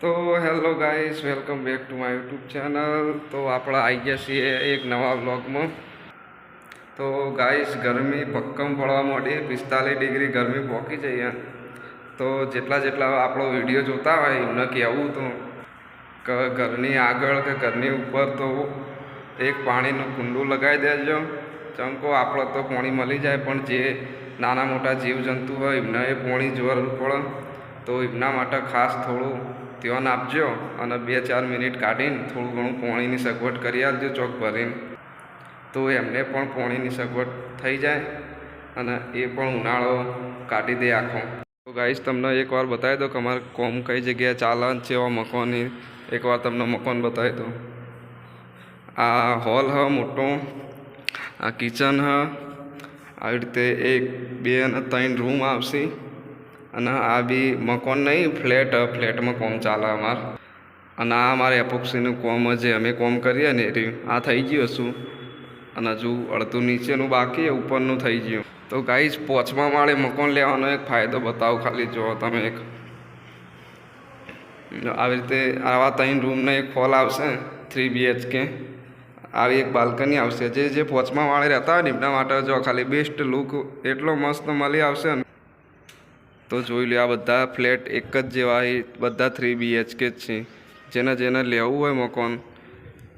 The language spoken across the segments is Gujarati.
તો hello guys, welcome back to my YouTube channel. તો આપણે આવી ગયા છીએ એક નવા વ્લોગમાં। તો ગાઈસ, ગરમી ભક્કમ પડવા માંડી, 45 ડિગ્રી ગરમી પહોંચી જઈએ। તો જેટલા આપણો વિડીયો જોતા હોય એમને કહેવું તો કે ઘરની આગળ કે ઘરની ઉપર તો એક પાણીનું કુંડું લગાવી દેજો। ચમકો આપણે તો પાણી મળી જાય, પણ જે નાના મોટા જીવજંતુ હોય એમને એ પાણી જરૂર પડે, તો એમના માટે ખાસ થોડું ધ્યાન આપજો અને 2-4 મિનિટ કાઢીને થોડું ઘણું પાણીની સગવડ કરી આપજો ચોક ભરીને, તો એમને પણ પાણીની સગવડ થઈ જાય અને એ પણ ઉનાળો કાઢી દે આખો। તો ગાઈસ, તમને એકવાર બતાવી દો કે અમારે કોમ કઈ જગ્યાએ ચાલે છે એવા મકાનની। એકવાર તમને મકાન બતાવી દો। આ હોલ હ મોટો, આ કિચન હ, આવી રીતે 1, 2 અને 3 રૂમ આવશે। અને આ બી મકાન નહીં, ફ્લેટ, ફ્લેટમાં કોમ ચાલે અમારે। અને આ અમારે એપોક્સીનું કોમ જે અમે કોમ કરીએ ને એ આ થઈ ગયું હશું, અને હજુ અડધું નીચેનું બાકી, ઉપરનું થઈ ગયું। તો ગાઈસ, 5મા માળે મકાન લેવાનો એક ફાયદો બતાવો, ખાલી જુઓ તમે। એક આવી રીતે આવા 3 રૂમને એક હોલ આવશે, 3 BHK। આવી એક બાલ્કની આવશે। જે 5મા માળે રહેતા હોય ને એમના માટે જો ખાલી બેસ્ટ લુક એટલો મસ્ત મળી આવશે ને। તો જોઈ લો, આ બધા ફ્લેટ એક જ જેવા, બધા 3 BHK જ છે। જેને લેવું હોય મકાન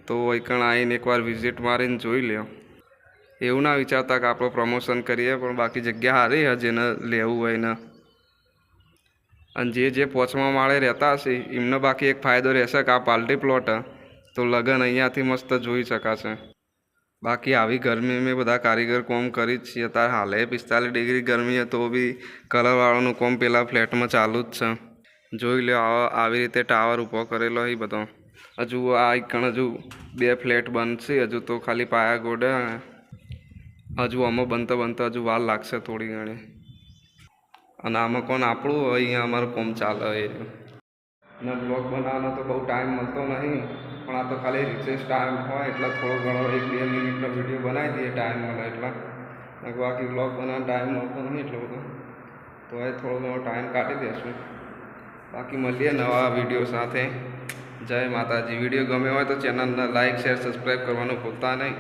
તો એકણ આવીને એકવાર વિઝિટ મારીને જોઈ લો। એવું ના વિચારતા કે આપણે પ્રમોશન કરીએ, પણ બાકી જગ્યા સારી છે જેને લેવું હોય ને। અને જે 5મા માળે રહેતા હશે એમને બાકી એક ફાયદો રહેશે કે આ પાર્ટી પ્લોટ તો લગન અહીંયાથી મસ્ત જોઈ શકાશે। બાકી આવી ગરમી મેં બધા કારીગર કોમ કરી જ છીએ। તાર હાલે 45 ડિગ્રી ગરમી તો બી કલરવાળાનું કોમ પેલા ફ્લેટમાં ચાલુ જ છે। જોઈ લો, આવી રીતે ટાવર ઊભો કરેલો એ બધો। હજુ આ એકણ હજુ 2 ફ્લેટ બનશે, હજુ તો ખાલી પાયા ગોડે, હજુ આમાં બનતા હજુ વાર લાગશે થોડી ઘણી। અને આમાં કોણ આપણું અહીંયા અમારું કોમ ચાલે એ। અને બ્લોગ બનાવવાનો તો બહુ ટાઈમ મળતો નહીં, પણ આ તો ખાલી રિસેસ ટાઈમ હોય એટલે થોડો ઘણો 1-2 મિનિટનો વિડીયો બનાવી દઈએ ટાઈમ મળે એટલે। બાકી બ્લોગ બનાવવાનો ટાઈમ મળતો નહીં એટલો બધો, તો એ થોડો ઘણો ટાઈમ કાઢી દઈશું। બાકી મળીએ નવા વિડીયો સાથે। જય માતાજી। વિડીયો ગમે હોય તો ચેનલને લાઇક, શેર, સબસ્ક્રાઈબ કરવાનું ભૂલતા નહીં।